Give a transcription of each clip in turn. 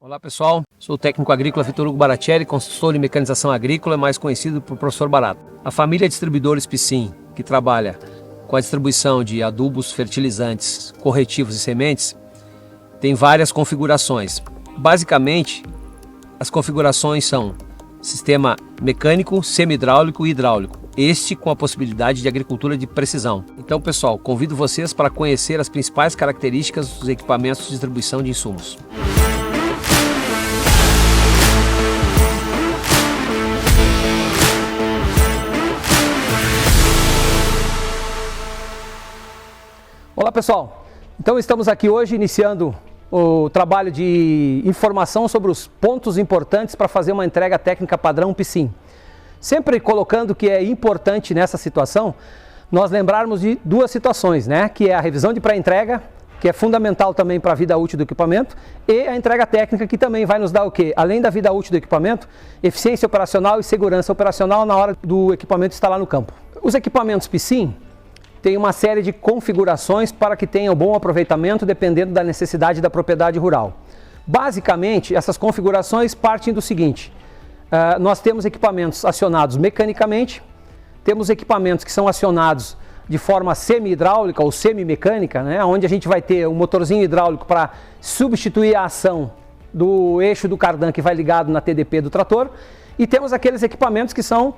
Olá pessoal, sou o técnico agrícola Vitor Hugo Baratieri, consultor em mecanização agrícola, mais conhecido por Professor Barato. A família Distribuidores Piscin, que trabalha com a distribuição de adubos, fertilizantes, corretivos e sementes, tem várias configurações. Basicamente, as configurações são sistema mecânico, semi-hidráulico e hidráulico, este com a possibilidade de agricultura de precisão. Então pessoal, convido vocês para conhecer as principais características dos equipamentos de distribuição de insumos. Olá pessoal, então estamos aqui hoje iniciando o trabalho de informação sobre os pontos importantes para fazer uma entrega técnica padrão Piscin. Sempre colocando que é importante nessa situação nós lembrarmos de duas situações, né? Que é a revisão de pré-entrega, que é fundamental também para a vida útil do equipamento, e a entrega técnica, que também vai nos dar o quê? Além da vida útil do equipamento, eficiência operacional e segurança operacional na hora do equipamento estar lá no campo. Os equipamentos Piscin tem uma série de configurações para que tenham bom aproveitamento dependendo da necessidade da propriedade rural. Basicamente, essas configurações partem do seguinte: nós temos equipamentos acionados mecanicamente, temos equipamentos que são acionados de forma semi-hidráulica ou semi-mecânica, né, onde a gente vai ter um motorzinho hidráulico para substituir a ação do eixo do cardan que vai ligado na TDP do trator, e temos aqueles equipamentos que são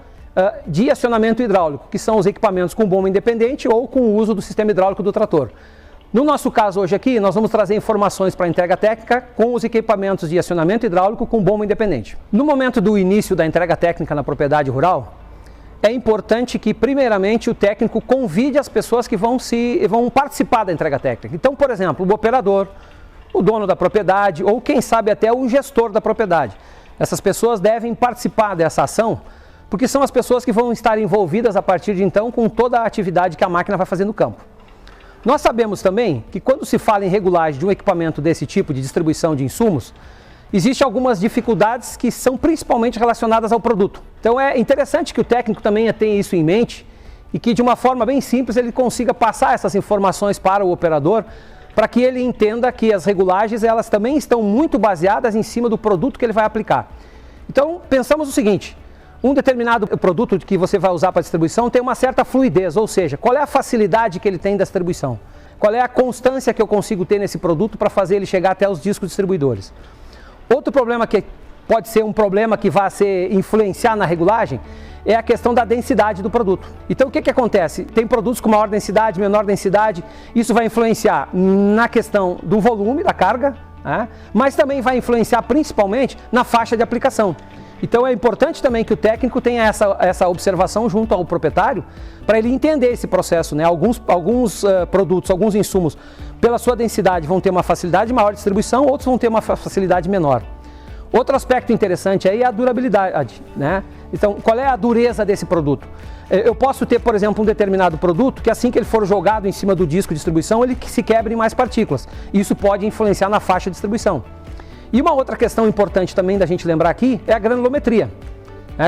de acionamento hidráulico, que são os equipamentos com bomba independente ou com o uso do sistema hidráulico do trator. No nosso caso hoje aqui, nós vamos trazer informações para a entrega técnica com os equipamentos de acionamento hidráulico com bomba independente. No momento do início da entrega técnica na propriedade rural, é importante que, primeiramente, o técnico convide as pessoas que vão participar da entrega técnica. Então, por exemplo, o operador, o dono da propriedade ou, quem sabe, até o gestor da propriedade. Essas pessoas devem participar dessa ação, porque são as pessoas que vão estar envolvidas a partir de então com toda a atividade que a máquina vai fazer no campo. Nós sabemos também que quando se fala em regulagem de um equipamento desse tipo de distribuição de insumos, existem algumas dificuldades que são principalmente relacionadas ao produto. Então é interessante que o técnico também tenha isso em mente e que de uma forma bem simples ele consiga passar essas informações para o operador, para que ele entenda que as regulagens elas também estão muito baseadas em cima do produto que ele vai aplicar. Então pensamos o seguinte: um determinado produto que você vai usar para distribuição tem uma certa fluidez, ou seja, qual é a facilidade que ele tem da distribuição? Qual é a constância que eu consigo ter nesse produto para fazer ele chegar até os discos distribuidores? Outro problema que pode ser um problema que vai influenciar na regulagem é a questão da densidade do produto. Então o que acontece? Tem produtos com maior densidade, menor densidade, isso vai influenciar na questão do volume da carga, né? Mas também vai influenciar principalmente na faixa de aplicação. Então é importante também que o técnico tenha essa observação junto ao proprietário para ele entender esse processo, né? Alguns produtos, alguns insumos, pela sua densidade vão ter uma facilidade maior de distribuição, outros vão ter uma facilidade menor. Outro aspecto interessante aí é a durabilidade, né? Então, qual é a dureza desse produto? Eu posso ter, por exemplo, um determinado produto que assim que ele for jogado em cima do disco de distribuição, ele se quebre em mais partículas. Isso pode influenciar na faixa de distribuição. E uma outra questão importante também da gente lembrar aqui é a granulometria.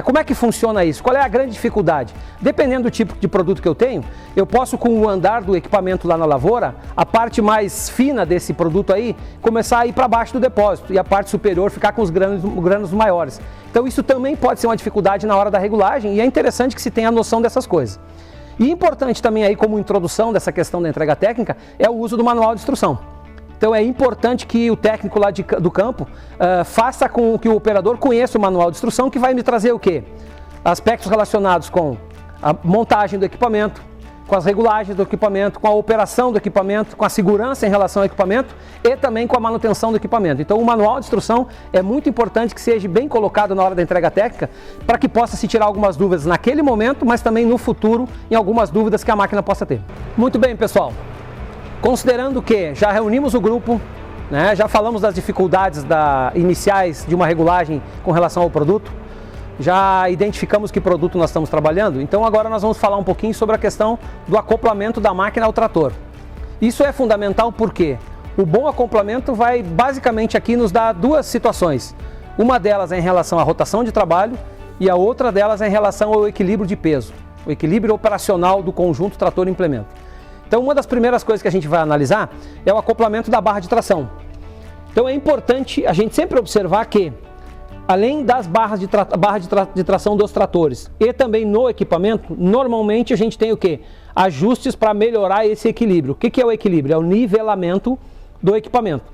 Como é que funciona isso? Qual é a grande dificuldade? Dependendo do tipo de produto que eu tenho, eu posso, com o andar do equipamento lá na lavoura, a parte mais fina desse produto aí começar a ir para baixo do depósito e a parte superior ficar com os grãos maiores. Então isso também pode ser uma dificuldade na hora da regulagem e é interessante que se tenha noção dessas coisas. E importante também aí, como introdução dessa questão da entrega técnica, é o uso do manual de instrução. Então é importante que o técnico lá do campo faça com que o operador conheça o manual de instrução, que vai me trazer o quê? Aspectos relacionados com a montagem do equipamento, com as regulagens do equipamento, com a operação do equipamento, com a segurança em relação ao equipamento e também com a manutenção do equipamento. Então o manual de instrução é muito importante que seja bem colocado na hora da entrega técnica para que possa se tirar algumas dúvidas naquele momento, mas também no futuro em algumas dúvidas que a máquina possa ter. Muito bem, pessoal. Considerando que já reunimos o grupo, né, já falamos das dificuldades iniciais de uma regulagem com relação ao produto, já identificamos que produto nós estamos trabalhando, então agora nós vamos falar um pouquinho sobre a questão do acoplamento da máquina ao trator. Isso é fundamental porque o bom acoplamento vai basicamente aqui nos dar duas situações. Uma delas é em relação à rotação de trabalho e a outra delas é em relação ao equilíbrio de peso, o equilíbrio operacional do conjunto trator-implemento. Então uma das primeiras coisas que a gente vai analisar é o acoplamento da barra de tração. Então é importante a gente sempre observar que, além das barras de tração dos tratores e também no equipamento, normalmente a gente tem o quê? Ajustes para melhorar esse equilíbrio. O que é o equilíbrio? É o nivelamento do equipamento.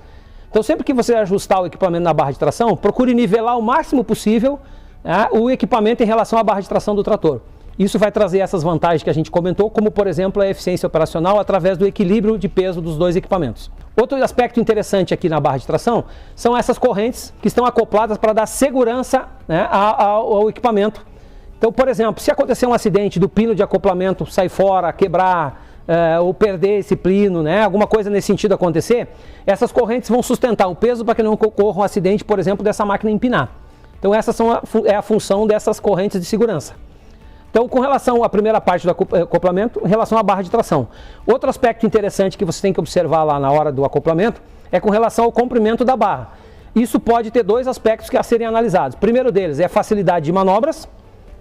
Então sempre que você ajustar o equipamento na barra de tração, procure nivelar o máximo possível, né, o equipamento em relação à barra de tração do trator. Isso vai trazer essas vantagens que a gente comentou, como por exemplo a eficiência operacional através do equilíbrio de peso dos dois equipamentos. Outro aspecto interessante aqui na barra de tração são essas correntes que estão acopladas para dar segurança, né, ao equipamento. Então, por exemplo, se acontecer um acidente do pino de acoplamento sair fora, quebrar, ou perder esse pino, né, alguma coisa nesse sentido acontecer, essas correntes vão sustentar o peso para que não ocorra um acidente, por exemplo, dessa máquina empinar. Então essa é a função dessas correntes de segurança. Então, com relação à primeira parte do acoplamento, em relação à barra de tração. Outro aspecto interessante que você tem que observar lá na hora do acoplamento é com relação ao comprimento da barra. Isso pode ter dois aspectos a serem analisados. O primeiro deles é a facilidade de manobras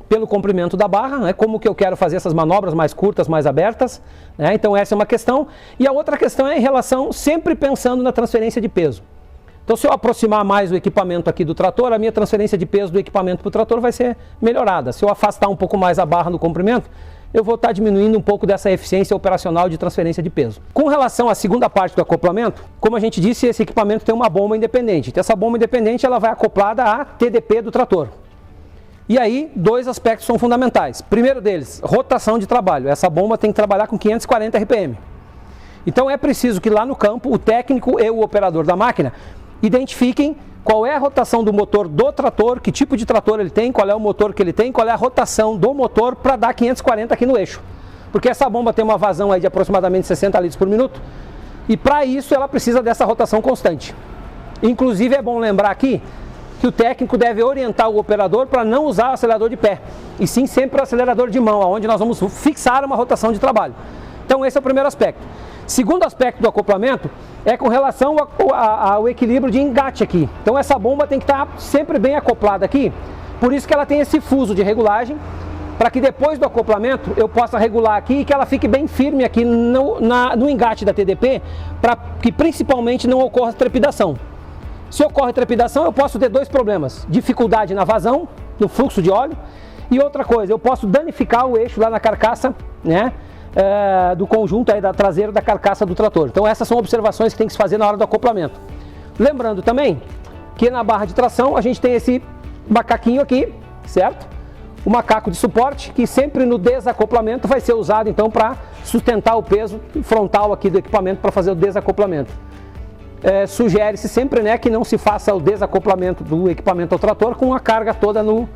pelo comprimento da barra, né? Como que eu quero fazer essas manobras mais curtas, mais abertas, né? Então essa é uma questão. E a outra questão é em relação, sempre pensando na transferência de peso. Então, se eu aproximar mais o equipamento aqui do trator, a minha transferência de peso do equipamento para o trator vai ser melhorada. Se eu afastar um pouco mais a barra no comprimento, eu vou estar diminuindo um pouco dessa eficiência operacional de transferência de peso. Com relação à segunda parte do acoplamento, como a gente disse, esse equipamento tem uma bomba independente. Então, essa bomba independente ela vai acoplada à TDP do trator. E aí, dois aspectos são fundamentais. Primeiro deles, rotação de trabalho. Essa bomba tem que trabalhar com 540 RPM. Então, é preciso que lá no campo, o técnico e o operador da máquina identifiquem qual é a rotação do motor do trator, que tipo de trator ele tem, qual é o motor que ele tem, qual é a rotação do motor para dar 540 aqui no eixo. Porque essa bomba tem uma vazão aí de aproximadamente 60 litros por minuto e para isso ela precisa dessa rotação constante. Inclusive é bom lembrar aqui que o técnico deve orientar o operador para não usar o acelerador de pé, e sim sempre o acelerador de mão, onde nós vamos fixar uma rotação de trabalho. Então esse é o primeiro aspecto. Segundo aspecto do acoplamento é com relação ao equilíbrio de engate aqui. Então essa bomba tem que estar sempre bem acoplada aqui, por isso que ela tem esse fuso de regulagem, para que depois do acoplamento eu possa regular aqui e que ela fique bem firme aqui no engate da TDP, para que principalmente não ocorra trepidação. Se ocorre trepidação, eu posso ter dois problemas: dificuldade na vazão, no fluxo de óleo, e outra coisa, eu posso danificar o eixo lá na carcaça, né? Do conjunto aí da traseira da carcaça do trator. Então essas são observações que tem que se fazer na hora do acoplamento. Lembrando também que na barra de tração a gente tem esse macaquinho aqui, certo? O macaco de suporte que sempre no desacoplamento vai ser usado então para sustentar o peso frontal aqui do equipamento para fazer o desacoplamento. Sugere-se sempre, né, que não se faça o desacoplamento do equipamento ao trator com a carga toda no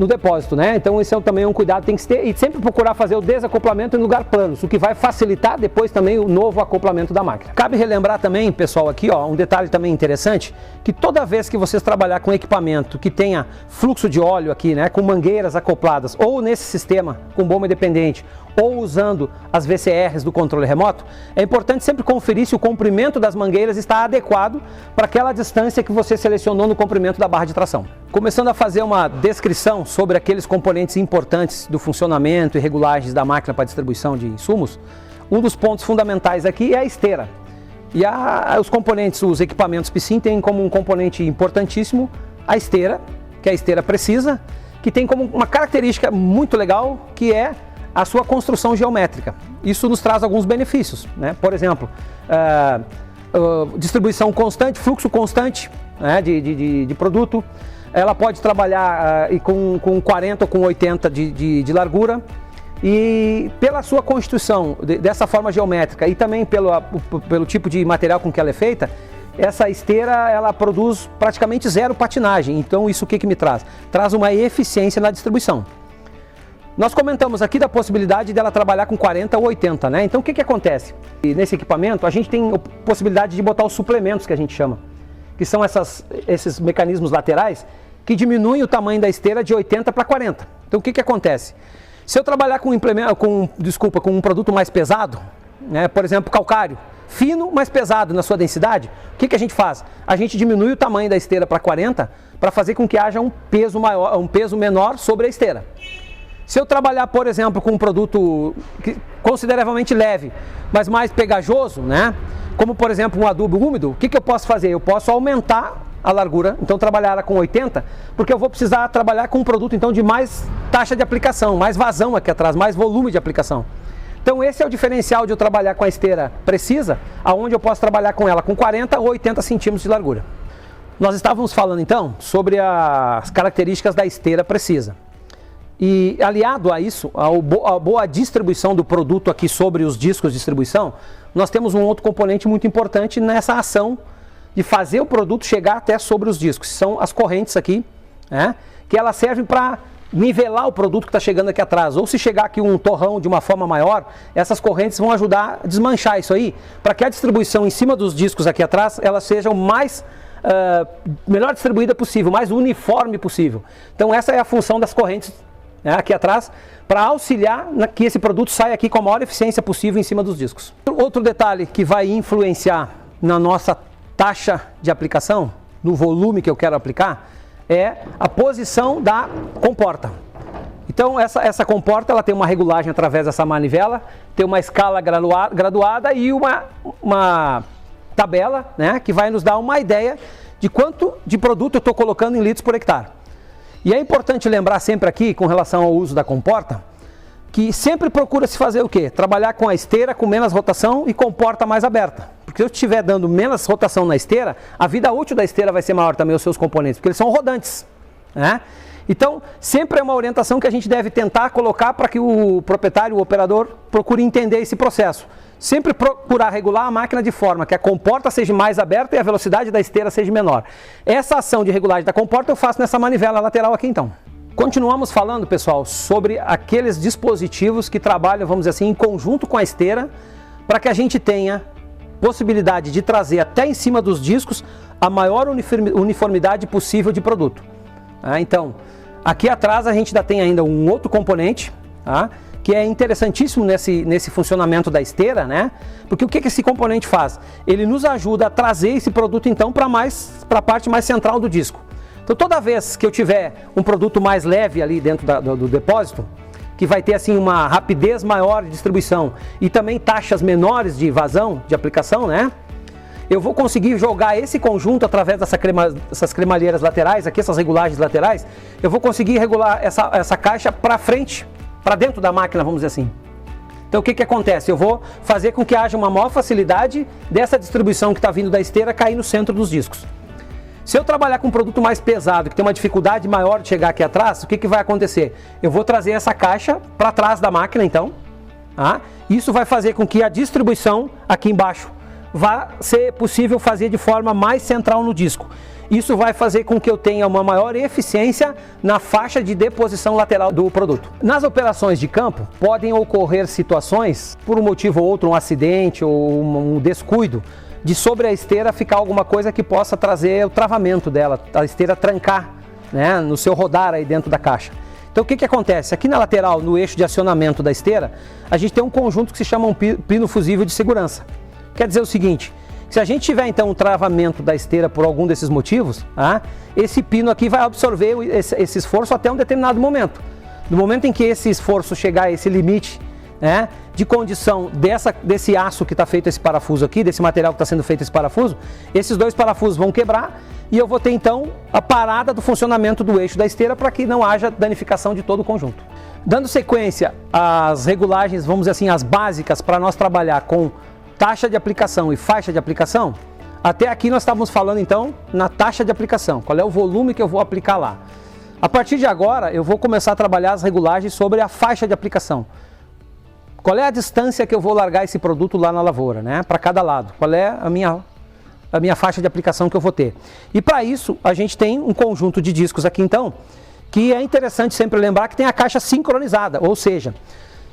depósito, né? Então esse é também um cuidado que tem que se ter, e sempre procurar fazer o desacoplamento em lugar plano, o que vai facilitar depois também o novo acoplamento da máquina. Cabe relembrar também, pessoal, aqui ó, um detalhe também interessante, que toda vez que vocês trabalhar com equipamento que tenha fluxo de óleo aqui, né, com mangueiras acopladas, ou nesse sistema com bomba independente, ou usando as VCRs do controle remoto, é importante sempre conferir se o comprimento das mangueiras está adequado para aquela distância que você selecionou no comprimento da barra de tração. Começando a fazer uma descrição sobre aqueles componentes importantes do funcionamento e regulagens da máquina para distribuição de insumos, um dos pontos fundamentais aqui é a esteira. E os componentes, os equipamentos PSIM têm como um componente importantíssimo a esteira, que é a esteira precisa, que tem como uma característica muito legal, que é a sua construção geométrica. Isso nos traz alguns benefícios, né? Por exemplo, distribuição constante, fluxo constante, né, de produto. Ela pode trabalhar com 40 ou com 80 de largura, e pela sua constituição dessa forma geométrica e também pelo tipo de material com que ela é feita, essa esteira ela produz praticamente zero patinagem. Então isso o que me traz? Traz uma eficiência na distribuição. Nós comentamos aqui da possibilidade dela trabalhar com 40 ou 80, né? Então o que acontece? Nesse equipamento a gente tem a possibilidade de botar os suplementos, que a gente chama, que são esses mecanismos laterais que diminuem o tamanho da esteira de 80 para 40. Então o que acontece? Se eu trabalhar com um produto mais pesado, né, por exemplo, calcário, fino, mas pesado na sua densidade, o que a gente faz? A gente diminui o tamanho da esteira para 40 para fazer com que haja um peso menor sobre a esteira. Se eu trabalhar, por exemplo, com um produto consideravelmente leve, mas mais pegajoso, né? Como, por exemplo, um adubo úmido, o que eu posso fazer? Eu posso aumentar a largura, então trabalhar ela com 80, porque eu vou precisar trabalhar com um produto então de mais taxa de aplicação, mais vazão aqui atrás, mais volume de aplicação. Então esse é o diferencial de eu trabalhar com a esteira precisa, aonde eu posso trabalhar com ela com 40 ou 80 centímetros de largura. Nós estávamos falando então sobre as características da esteira precisa. E aliado a isso, a boa distribuição do produto aqui sobre os discos de distribuição, nós temos um outro componente muito importante nessa ação de fazer o produto chegar até sobre os discos. São as correntes aqui, né, que elas servem para nivelar o produto que está chegando aqui atrás. Ou se chegar aqui um torrão de uma forma maior, essas correntes vão ajudar a desmanchar isso aí, para que a distribuição em cima dos discos aqui atrás, elas sejam melhor distribuída possível, mais uniforme possível. Então essa é a função das correntes, né, aqui atrás, para auxiliar que esse produto saia aqui com a maior eficiência possível em cima dos discos. Outro detalhe que vai influenciar na nossa taxa de aplicação, no volume que eu quero aplicar, é a posição da comporta. Então essa comporta ela tem uma regulagem através dessa manivela, tem uma escala graduada e uma tabela, né, que vai nos dar uma ideia de quanto de produto eu estou colocando em litros por hectare. E é importante lembrar sempre aqui, com relação ao uso da comporta, que sempre procura se fazer o quê? Trabalhar com a esteira com menos rotação e comporta mais aberta. Porque se eu estiver dando menos rotação na esteira, a vida útil da esteira vai ser maior também, os seus componentes, porque eles são rodantes, né? Então, sempre é uma orientação que a gente deve tentar colocar para que o proprietário, o operador, procure entender esse processo. Sempre procurar regular a máquina de forma que a comporta seja mais aberta e a velocidade da esteira seja menor. Essa ação de regulagem da comporta eu faço nessa manivela lateral aqui então. Continuamos falando, pessoal, sobre aqueles dispositivos que trabalham, vamos dizer assim, em conjunto com a esteira, para que a gente tenha possibilidade de trazer até em cima dos discos a maior uniformidade possível de produto. Então, aqui atrás a gente ainda tem um outro componente, que é interessantíssimo nesse funcionamento da esteira, né? Porque o que esse componente faz? Ele nos ajuda a trazer esse produto então para a parte mais central do disco. Então toda vez que eu tiver um produto mais leve ali dentro do depósito, que vai ter assim uma rapidez maior de distribuição e também taxas menores de vazão, de aplicação, né? Eu vou conseguir jogar esse conjunto através dessas cremalheiras laterais, aqui essas regulagens laterais, eu vou conseguir regular essa caixa para frente, para dentro da máquina, vamos dizer assim. Então o que acontece? Eu vou fazer com que haja uma maior facilidade dessa distribuição que está vindo da esteira cair no centro dos discos. Se eu trabalhar com um produto mais pesado, que tem uma dificuldade maior de chegar aqui atrás, o que vai acontecer? Eu vou trazer essa caixa para trás da máquina, então. Isso vai fazer com que a distribuição aqui embaixo vá ser possível fazer de forma mais central no disco. Isso vai fazer com que eu tenha uma maior eficiência na faixa de deposição lateral do produto. Nas operações de campo, podem ocorrer situações, por um motivo ou outro, um acidente ou um descuido, de sobre a esteira ficar alguma coisa que possa trazer o travamento dela, a esteira trancar, né, no seu rodar aí dentro da caixa. Então o que acontece? Aqui na lateral, no eixo de acionamento da esteira, a gente tem um conjunto que se chama um pino fusível de segurança. Quer dizer o seguinte, se a gente tiver então um travamento da esteira por algum desses motivos, esse pino aqui vai absorver esse esforço até um determinado momento. No momento em que esse esforço chegar a esse limite, de condição desse aço que está feito esse parafuso aqui, desse material que está sendo feito esse parafuso, esses dois parafusos vão quebrar e eu vou ter então a parada do funcionamento do eixo da esteira para que não haja danificação de todo o conjunto. Dando sequência às regulagens, vamos dizer assim, as básicas para nós trabalhar com taxa de aplicação e faixa de aplicação, até aqui nós estávamos falando então na taxa de aplicação, qual é o volume que eu vou aplicar lá. A partir de agora eu vou começar a trabalhar as regulagens sobre a faixa de aplicação. Qual é a distância que eu vou largar esse produto lá na lavoura, né? Para cada lado. Qual é a minha faixa de aplicação que eu vou ter. E para isso a gente tem um conjunto de discos aqui então, que é interessante sempre lembrar que tem a caixa sincronizada, ou seja,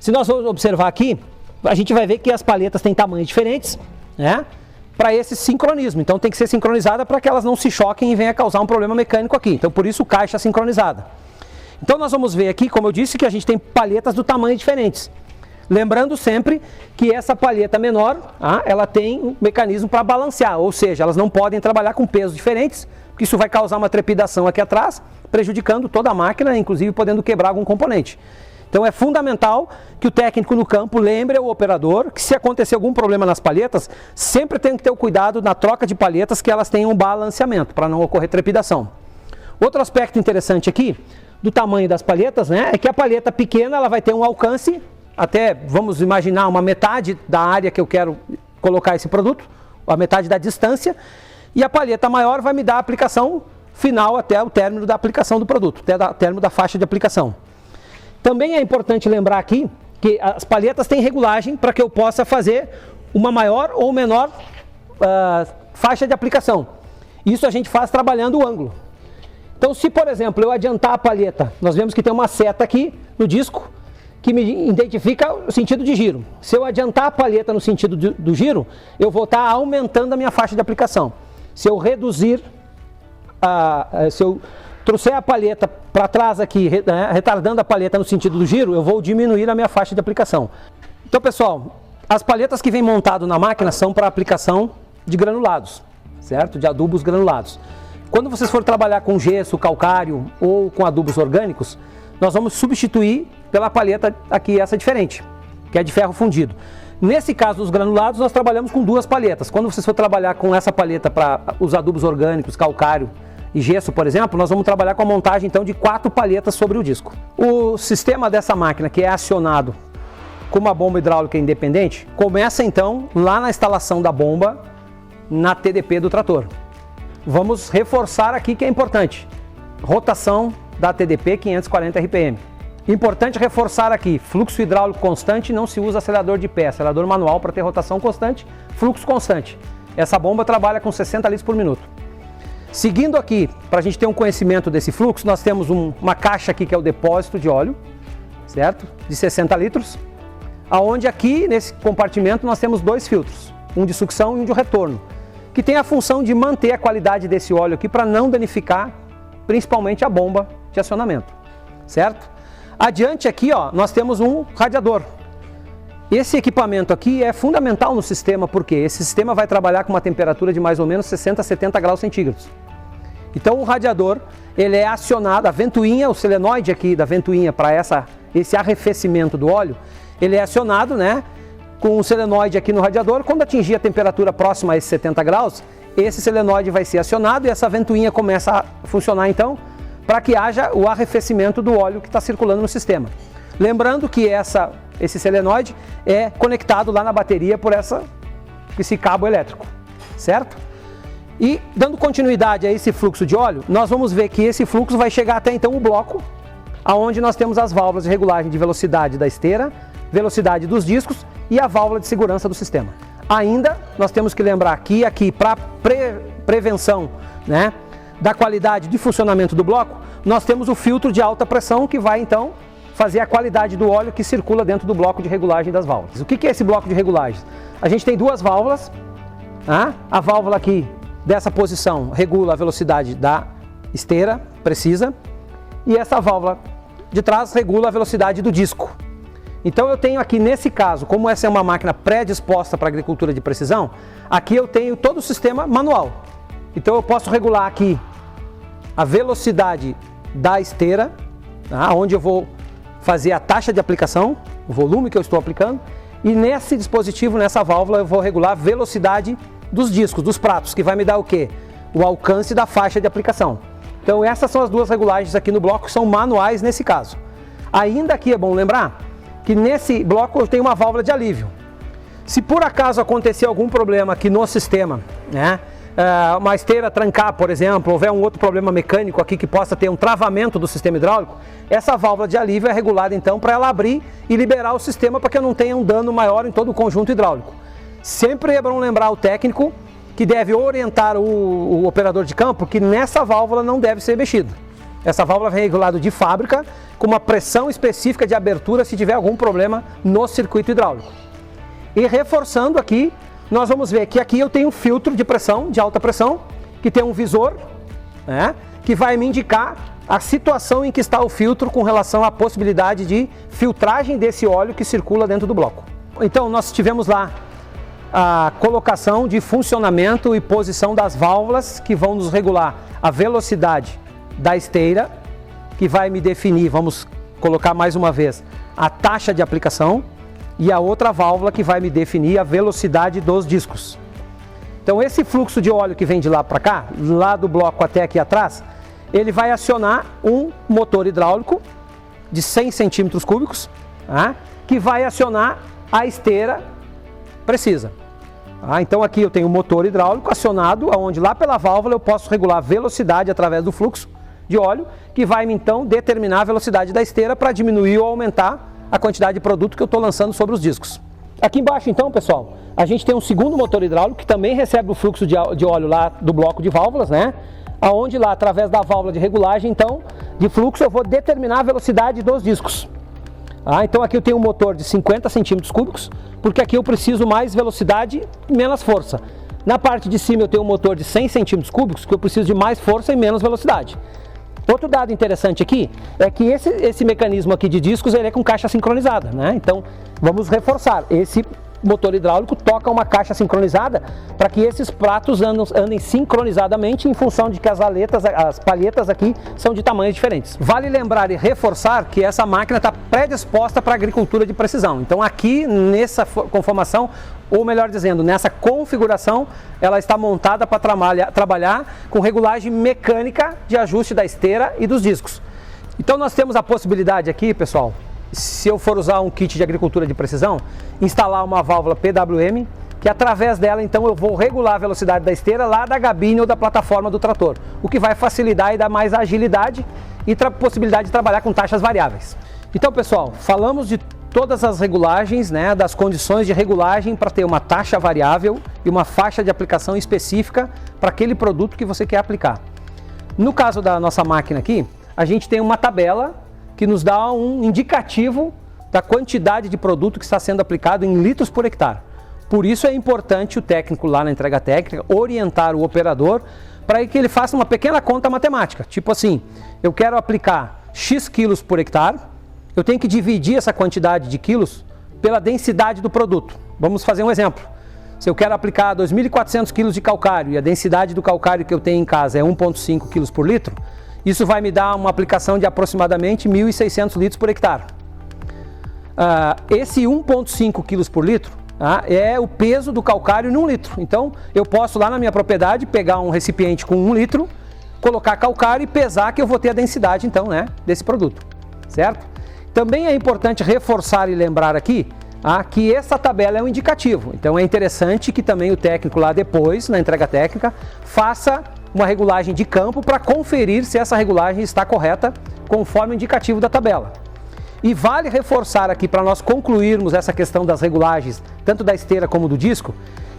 se nós vamos observar aqui, a gente vai ver que as palhetas têm tamanhos diferentes, né? Para esse sincronismo. Então tem que ser sincronizada para que elas não se choquem e venha causar um problema mecânico aqui. Então por isso caixa sincronizada. Então nós vamos ver aqui, como eu disse, que a gente tem palhetas do tamanho diferentes. Lembrando sempre que essa palheta menor, ela tem um mecanismo para balancear, ou seja, elas não podem trabalhar com pesos diferentes, porque isso vai causar uma trepidação aqui atrás, prejudicando toda a máquina, inclusive podendo quebrar algum componente. Então é fundamental que o técnico no campo lembre ao operador que se acontecer algum problema nas palhetas, sempre tem que ter o cuidado na troca de palhetas que elas tenham um balanceamento, para não ocorrer trepidação. Outro aspecto interessante aqui, do tamanho das palhetas, né, é que a palheta pequena ela vai ter um alcance, até vamos imaginar uma metade da área que eu quero colocar esse produto, a metade da distância, e a palheta maior vai me dar a aplicação final até o término da aplicação do produto, até o término da faixa de aplicação. Também é importante lembrar aqui que as palhetas têm regulagem para que eu possa fazer uma maior ou menor faixa de aplicação. Isso a gente faz trabalhando o ângulo. Então, se por exemplo eu adiantar a palheta, nós vemos que tem uma seta aqui no disco que me identifica o sentido de giro. Se eu adiantar a palheta no sentido do giro, eu vou estar aumentando a minha faixa de aplicação. Se eu reduzir, se eu trouxer a palheta para trás aqui, retardando a palheta no sentido do giro, eu vou diminuir a minha faixa de aplicação. Então, pessoal, as palhetas que vêm montado na máquina são para aplicação de granulados, certo? De adubos granulados. Quando vocês forem trabalhar com gesso, calcário ou com adubos orgânicos, nós vamos substituir pela palheta aqui, essa diferente, que é de ferro fundido. Nesse caso dos granulados, nós trabalhamos com duas palhetas. Quando vocês for trabalhar com essa palheta para os adubos orgânicos, calcário e gesso, por exemplo, nós vamos trabalhar com a montagem então de 4 palhetas sobre o disco. O sistema dessa máquina, que é acionado com uma bomba hidráulica independente, começa então lá na instalação da bomba na TDP do trator. Vamos reforçar aqui que é importante, rotação da TDP 540 RPM. Importante reforçar aqui, fluxo hidráulico constante, não se usa acelerador de pé, acelerador manual para ter rotação constante, fluxo constante. Essa bomba trabalha com 60 litros por minuto. Seguindo aqui, para a gente ter um conhecimento desse fluxo, nós temos uma caixa aqui que é o depósito de óleo, certo? De 60 litros, aonde aqui nesse compartimento nós temos 2 filtros, um de sucção e um de retorno, que tem a função de manter a qualidade desse óleo aqui para não danificar principalmente a bomba de acionamento, certo? Adiante aqui, ó, nós temos um radiador. Esse equipamento aqui é fundamental no sistema, porque esse sistema vai trabalhar com uma temperatura de mais ou menos 60 a 70 graus centígrados. Então o radiador, ele é acionado, a ventoinha, o solenoide aqui da ventoinha para esse arrefecimento do óleo, ele é acionado, né, com um solenoide aqui no radiador. Quando atingir a temperatura próxima a esses 70 graus, esse solenoide vai ser acionado e essa ventoinha começa a funcionar então, para que haja o arrefecimento do óleo que está circulando no sistema. Lembrando que esse solenoide é conectado lá na bateria por esse cabo elétrico, certo? E dando continuidade a esse fluxo de óleo, nós vamos ver que esse fluxo vai chegar até então o bloco, aonde nós temos as válvulas de regulagem de velocidade da esteira, velocidade dos discos e a válvula de segurança do sistema. Ainda nós temos que lembrar que aqui para prevenção, né, da qualidade de funcionamento do bloco, nós temos o filtro de alta pressão que vai então fazer a qualidade do óleo que circula dentro do bloco de regulagem das válvulas. O que é esse bloco de regulagem? A gente tem 2 válvulas, a válvula aqui dessa posição regula a velocidade da esteira precisa e essa válvula de trás regula a velocidade do disco. Então eu tenho aqui nesse caso, como essa é uma máquina predisposta para agricultura de precisão, aqui eu tenho todo o sistema manual. Então eu posso regular aqui a velocidade da esteira, onde eu vou fazer a taxa de aplicação, o volume que eu estou aplicando, e nesse dispositivo, nessa válvula, eu vou regular a velocidade dos discos, dos pratos, que vai me dar o quê? O alcance da faixa de aplicação. Então essas são as 2 regulagens aqui no bloco, que são manuais nesse caso. Ainda aqui é bom lembrar que nesse bloco eu tenho uma válvula de alívio. Se por acaso acontecer algum problema aqui no sistema, né, uma esteira trancar, por exemplo, houver um outro problema mecânico aqui que possa ter um travamento do sistema hidráulico, essa válvula de alívio é regulada então para ela abrir e liberar o sistema para que eu não tenha um dano maior em todo o conjunto hidráulico. Sempre é bom lembrar o técnico que deve orientar o operador de campo que nessa válvula não deve ser mexido. Essa válvula vem regulada de fábrica com uma pressão específica de abertura se tiver algum problema no circuito hidráulico. E reforçando aqui, nós vamos ver que aqui eu tenho um filtro de pressão, de alta pressão, que tem um visor, né, que vai me indicar a situação em que está o filtro com relação à possibilidade de filtragem desse óleo que circula dentro do bloco. Então nós tivemos lá a colocação de funcionamento e posição das válvulas que vão nos regular a velocidade da esteira, que vai me definir, vamos colocar mais uma vez a taxa de aplicação e a outra válvula que vai me definir a velocidade dos discos. Então esse fluxo de óleo que vem de lá para cá, lá do bloco até aqui atrás, ele vai acionar um motor hidráulico de 100 centímetros cúbicos, tá? Que vai acionar a esteira precisa. Então aqui eu tenho um motor hidráulico acionado, onde lá pela válvula eu posso regular a velocidade através do fluxo de óleo, que vai então determinar a velocidade da esteira para diminuir ou aumentar a quantidade de produto que eu estou lançando sobre os discos. Aqui embaixo então, pessoal, a gente tem um segundo motor hidráulico que também recebe o fluxo de óleo lá do bloco de válvulas, né? Aonde lá, através da válvula de regulagem, então, de fluxo, eu vou determinar a velocidade dos discos. Então aqui eu tenho um motor de 50 centímetros cúbicos, porque aqui eu preciso mais velocidade e menos força. Na parte de cima eu tenho um motor de 100 centímetros cúbicos, que eu preciso de mais força e menos velocidade. Outro dado interessante aqui é que esse mecanismo aqui de discos ele é com caixa sincronizada, né? Então vamos reforçar, esse motor hidráulico toca uma caixa sincronizada para que esses pratos andem sincronizadamente em função de que as palhetas aqui são de tamanhos diferentes. Vale lembrar e reforçar que essa máquina está predisposta para a agricultura de precisão. Então aqui nessa conformação, ou melhor dizendo, nessa configuração, ela está montada para trabalhar com regulagem mecânica de ajuste da esteira e dos discos. Então nós temos a possibilidade aqui, pessoal, se eu for usar um kit de agricultura de precisão, instalar uma válvula PWM, que através dela então eu vou regular a velocidade da esteira lá da gabine ou da plataforma do trator, o que vai facilitar e dar mais agilidade e possibilidade de trabalhar com taxas variáveis. Então, pessoal, falamos de todas as regulagens, né, das condições de regulagem para ter uma taxa variável e uma faixa de aplicação específica para aquele produto que você quer aplicar. No caso da nossa máquina aqui, a gente tem uma tabela que nos dá um indicativo da quantidade de produto que está sendo aplicado em litros por hectare. Por isso é importante o técnico lá na entrega técnica orientar o operador para que ele faça uma pequena conta matemática. Tipo assim, eu quero aplicar X quilos por hectare, eu tenho que dividir essa quantidade de quilos pela densidade do produto. Vamos fazer um exemplo. Se eu quero aplicar 2.400 quilos de calcário e a densidade do calcário que eu tenho em casa é 1,5 quilos por litro, isso vai me dar uma aplicação de aproximadamente 1.600 litros por hectare. Esse 1,5 quilos por litro é o peso do calcário em 1 litro. Então, eu posso lá na minha propriedade pegar um recipiente com 1 litro, colocar calcário e pesar que eu vou ter a densidade então, né, desse produto, certo? Também é importante reforçar e lembrar aqui que essa tabela é um indicativo. Então, é interessante que também o técnico lá depois, na entrega técnica, faça uma regulagem de campo para conferir se essa regulagem está correta conforme o indicativo da tabela. E vale reforçar aqui para nós concluirmos essa questão das regulagens, tanto da esteira como do disco,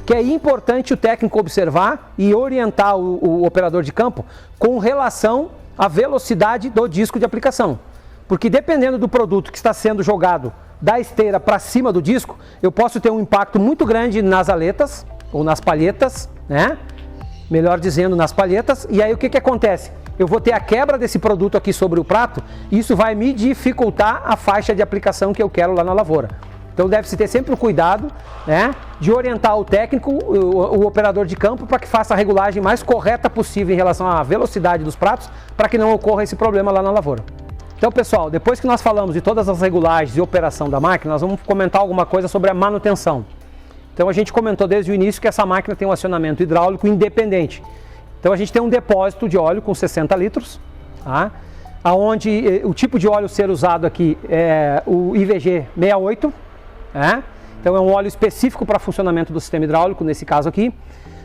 que é importante o técnico observar e orientar o operador de campo com relação à velocidade do disco de aplicação. Porque dependendo do produto que está sendo jogado da esteira para cima do disco, eu posso ter um impacto muito grande nas aletas ou nas palhetas, né? Melhor dizendo, nas palhetas, e aí o que acontece? Eu vou ter a quebra desse produto aqui sobre o prato, e isso vai me dificultar a faixa de aplicação que eu quero lá na lavoura. Então deve-se ter sempre o cuidado, né, de orientar o técnico, o operador de campo, para que faça a regulagem mais correta possível em relação à velocidade dos pratos, para que não ocorra esse problema lá na lavoura. Então, pessoal, depois que nós falamos de todas as regulagens e operação da máquina, nós vamos comentar alguma coisa sobre a manutenção. Então a gente comentou desde o início que essa máquina tem um acionamento hidráulico independente. Então a gente tem um depósito de óleo com 60 litros, onde o tipo de óleo ser usado aqui é o IVG 68, então é um óleo específico para funcionamento do sistema hidráulico, nesse caso aqui.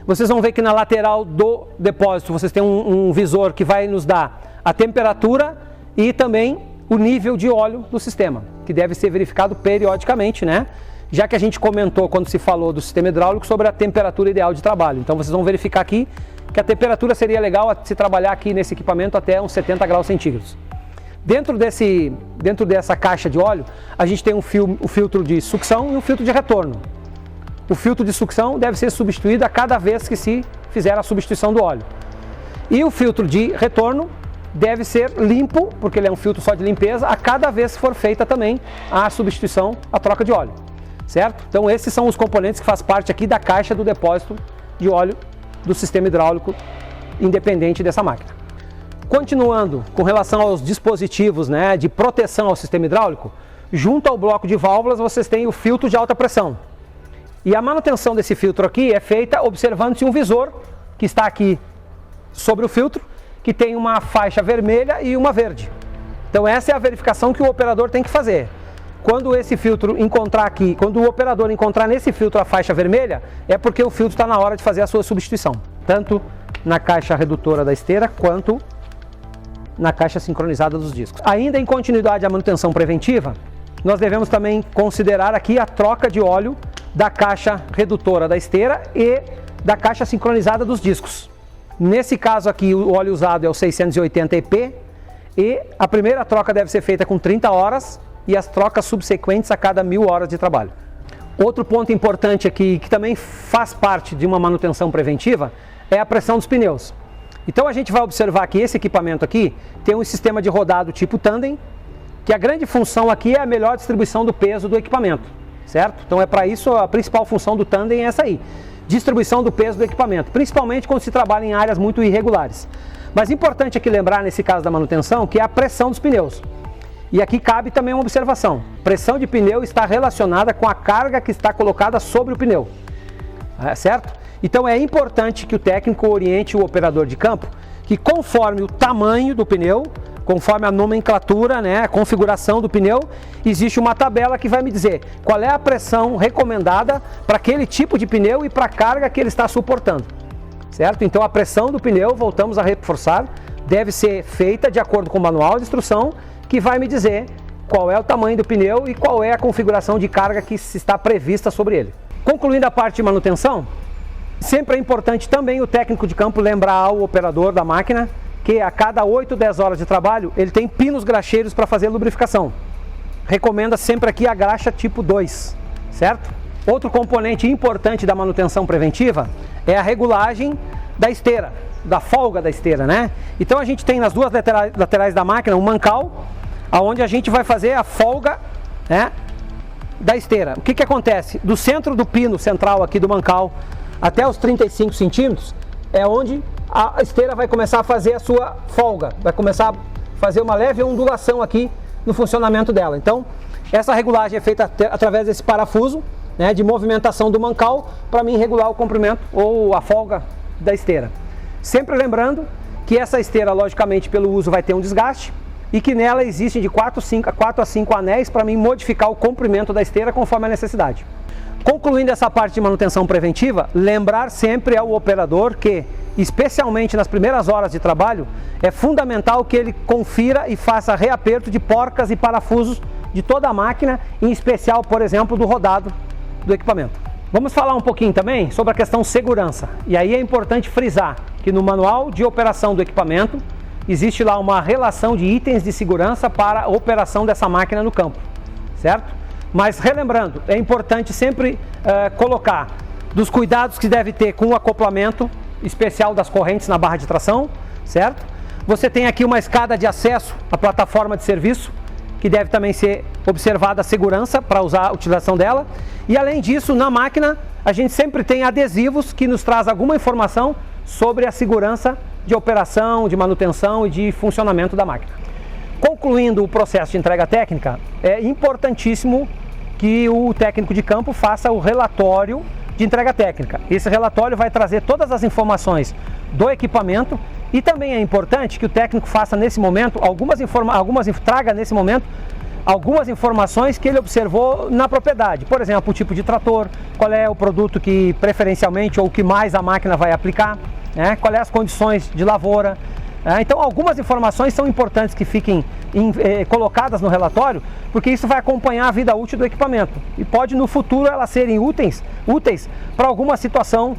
Vocês vão ver que na lateral do depósito vocês têm um visor que vai nos dar a temperatura e também o nível de óleo do sistema, que deve ser verificado periodicamente, né? Já que a gente comentou quando se falou do sistema hidráulico sobre a temperatura ideal de trabalho. Então vocês vão verificar aqui que a temperatura seria legal se trabalhar aqui nesse equipamento até uns 70 graus centígrados. Dentro dessa caixa de óleo, a gente tem o filtro de sucção e o filtro de retorno. O filtro de sucção deve ser substituído a cada vez que se fizer a substituição do óleo. E o filtro de retorno deve ser limpo, porque ele é um filtro só de limpeza, a cada vez que for feita também a substituição, a troca de óleo. Certo? Então esses são os componentes que fazem parte aqui da caixa do depósito de óleo do sistema hidráulico independente dessa máquina. Continuando com relação aos dispositivos, né, de proteção ao sistema hidráulico, junto ao bloco de válvulas vocês têm o filtro de alta pressão. E a manutenção desse filtro aqui é feita observando-se um visor que está aqui sobre o filtro, que tem uma faixa vermelha e uma verde. Então essa é a verificação que o operador tem que fazer. Quando esse filtro encontrar aqui, quando o operador encontrar nesse filtro a faixa vermelha, é porque o filtro está na hora de fazer a sua substituição, tanto na caixa redutora da esteira quanto na caixa sincronizada dos discos. Ainda em continuidade à manutenção preventiva, nós devemos também considerar aqui a troca de óleo da caixa redutora da esteira e da caixa sincronizada dos discos. Nesse caso aqui, o óleo usado é o 680 EP e a primeira troca deve ser feita com 30 horas e as trocas subsequentes a cada 1000 horas de trabalho. Outro ponto importante aqui, que também faz parte de uma manutenção preventiva, é a pressão dos pneus. Então a gente vai observar que esse equipamento aqui tem um sistema de rodado tipo tandem, que a grande função aqui é a melhor distribuição do peso do equipamento, certo? Então é para isso a principal função do tandem é essa aí, distribuição do peso do equipamento, principalmente quando se trabalha em áreas muito irregulares. Mas importante aqui lembrar nesse caso da manutenção que é a pressão dos pneus. E aqui cabe também uma observação, pressão de pneu está relacionada com a carga que está colocada sobre o pneu, certo? Então é importante que o técnico oriente o operador de campo que conforme o tamanho do pneu, conforme a nomenclatura, né, a configuração do pneu, existe uma tabela que vai me dizer qual é a pressão recomendada para aquele tipo de pneu e para a carga que ele está suportando, certo? Então a pressão do pneu, voltamos a reforçar, deve ser feita de acordo com o manual de instrução que vai me dizer qual é o tamanho do pneu e qual é a configuração de carga que está prevista sobre ele. Concluindo a parte de manutenção, sempre é importante também o técnico de campo lembrar ao operador da máquina que a cada 8, 10 horas de trabalho ele tem pinos graxeiros para fazer lubrificação. Recomenda sempre aqui a graxa tipo 2, certo? Outro componente importante da manutenção preventiva é a regulagem da esteira, da folga da esteira, né? Então a gente tem nas duas laterais da máquina um mancal, onde a gente vai fazer a folga, né, da esteira. O que que acontece? Do centro do pino central aqui do mancal até os 35 centímetros é onde a esteira vai começar a fazer a sua folga, vai começar a fazer uma leve ondulação aqui no funcionamento dela. Então essa regulagem é feita através desse parafuso, né, de movimentação do mancal para mim regular o comprimento ou a folga da esteira. Sempre lembrando que essa esteira, logicamente, pelo uso vai ter um desgaste e que nela existem de 4 a 5 anéis para mim modificar o comprimento da esteira conforme a necessidade. Concluindo essa parte de manutenção preventiva, lembrar sempre ao operador que, especialmente nas primeiras horas de trabalho, é fundamental que ele confira e faça reaperto de porcas e parafusos de toda a máquina, em especial, por exemplo, do rodado do equipamento. Vamos falar um pouquinho também sobre a questão segurança. E aí é importante frisar que no manual de operação do equipamento existe lá uma relação de itens de segurança para a operação dessa máquina no campo, certo? Mas relembrando, é importante sempre colocar dos cuidados que deve ter com o acoplamento especial das correntes na barra de tração, certo? Você tem aqui uma escada de acesso à plataforma de serviço, que deve também ser observada a segurança para usar a utilização dela. E além disso, na máquina, a gente sempre tem adesivos que nos traz alguma informação sobre a segurança de operação, de manutenção e de funcionamento da máquina. Concluindo o processo de entrega técnica, é importantíssimo que o técnico de campo faça o relatório de entrega técnica. Esse relatório vai trazer todas as informações do equipamento e também é importante que o técnico faça nesse momento traga nesse momento algumas informações que ele observou na propriedade. Por exemplo, o tipo de trator, qual é o produto que preferencialmente ou que mais a máquina vai aplicar, né? Qual é as condições de lavoura. Então algumas informações são importantes que fiquem colocadas no relatório, porque isso vai acompanhar a vida útil do equipamento e pode no futuro elas serem úteis para alguma situação,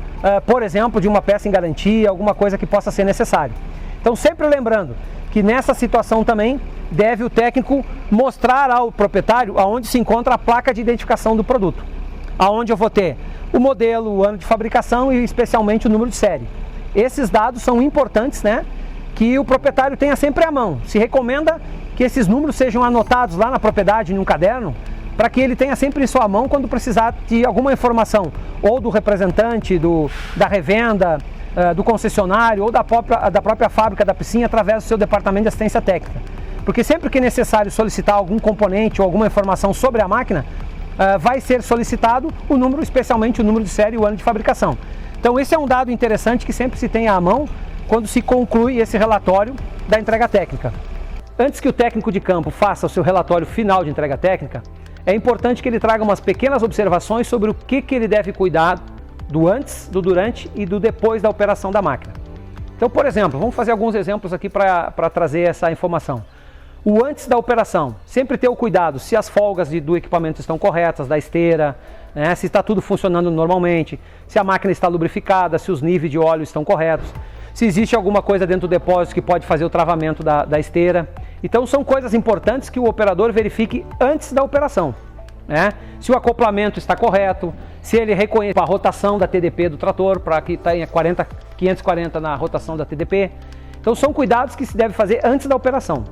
por exemplo, de uma peça em garantia, alguma coisa que possa ser necessária. Então sempre lembrando que nessa situação também deve o técnico mostrar ao proprietário aonde se encontra a placa de identificação do produto, aonde eu vou ter o modelo, o ano de fabricação e especialmente o número de série. Esses dados são importantes, né? Que o proprietário tenha sempre à mão. Se recomenda que esses números sejam anotados lá na propriedade, em um caderno, para que ele tenha sempre isso à mão quando precisar de alguma informação, ou do representante, da revenda, do concessionário ou da própria fábrica da piscina através do seu departamento de assistência técnica. Porque sempre que é necessário solicitar algum componente ou alguma informação sobre a máquina, vai ser solicitado o número, especialmente o número de série e o ano de fabricação. Então esse é um dado interessante que sempre se tem à mão quando se conclui esse relatório da entrega técnica. Antes que o técnico de campo faça o seu relatório final de entrega técnica, é importante que ele traga umas pequenas observações sobre o que ele deve cuidar do antes, do durante e do depois da operação da máquina. Então, por exemplo, vamos fazer alguns exemplos aqui para trazer essa informação. O antes da operação, sempre ter o cuidado se as folgas do equipamento estão corretas, da esteira, né, se está tudo funcionando normalmente, se a máquina está lubrificada, se os níveis de óleo estão corretos, se existe alguma coisa dentro do depósito que pode fazer o travamento da esteira. Então são coisas importantes que o operador verifique antes da operação, né? Se o acoplamento está correto, se ele reconhece a rotação da TDP do trator, para que está em 540 na rotação da TDP. Então são cuidados que se deve fazer antes da operação.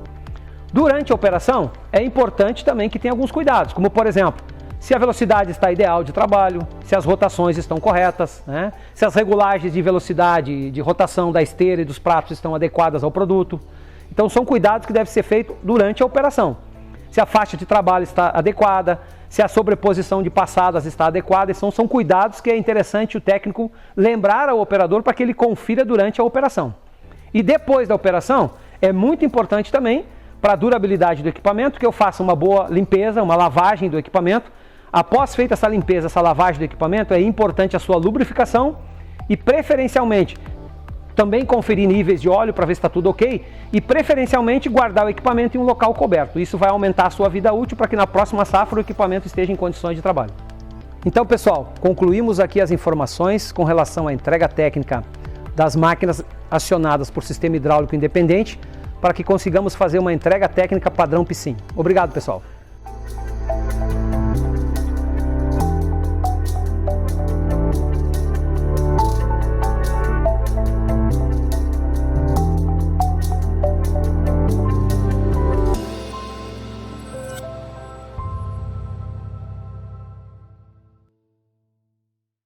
Durante a operação, é importante também que tenha alguns cuidados, como por exemplo, se a velocidade está ideal de trabalho, se as rotações estão corretas, né? Se as regulagens de velocidade de rotação da esteira e dos pratos estão adequadas ao produto. Então são cuidados que devem ser feitos durante a operação. Se a faixa de trabalho está adequada, se a sobreposição de passadas está adequada, então são cuidados que é interessante o técnico lembrar ao operador para que ele confira durante a operação. E depois da operação, é muito importante também para a durabilidade do equipamento que eu faça uma boa limpeza, uma lavagem do equipamento. Após feita essa limpeza, essa lavagem do equipamento, é importante a sua lubrificação e preferencialmente também conferir níveis de óleo para ver se está tudo ok e preferencialmente guardar o equipamento em um local coberto. Isso vai aumentar a sua vida útil para que na próxima safra o equipamento esteja em condições de trabalho. Então, pessoal, concluímos aqui as informações com relação à entrega técnica das máquinas acionadas por sistema hidráulico independente para que consigamos fazer uma entrega técnica padrão PSIM. Obrigado, pessoal.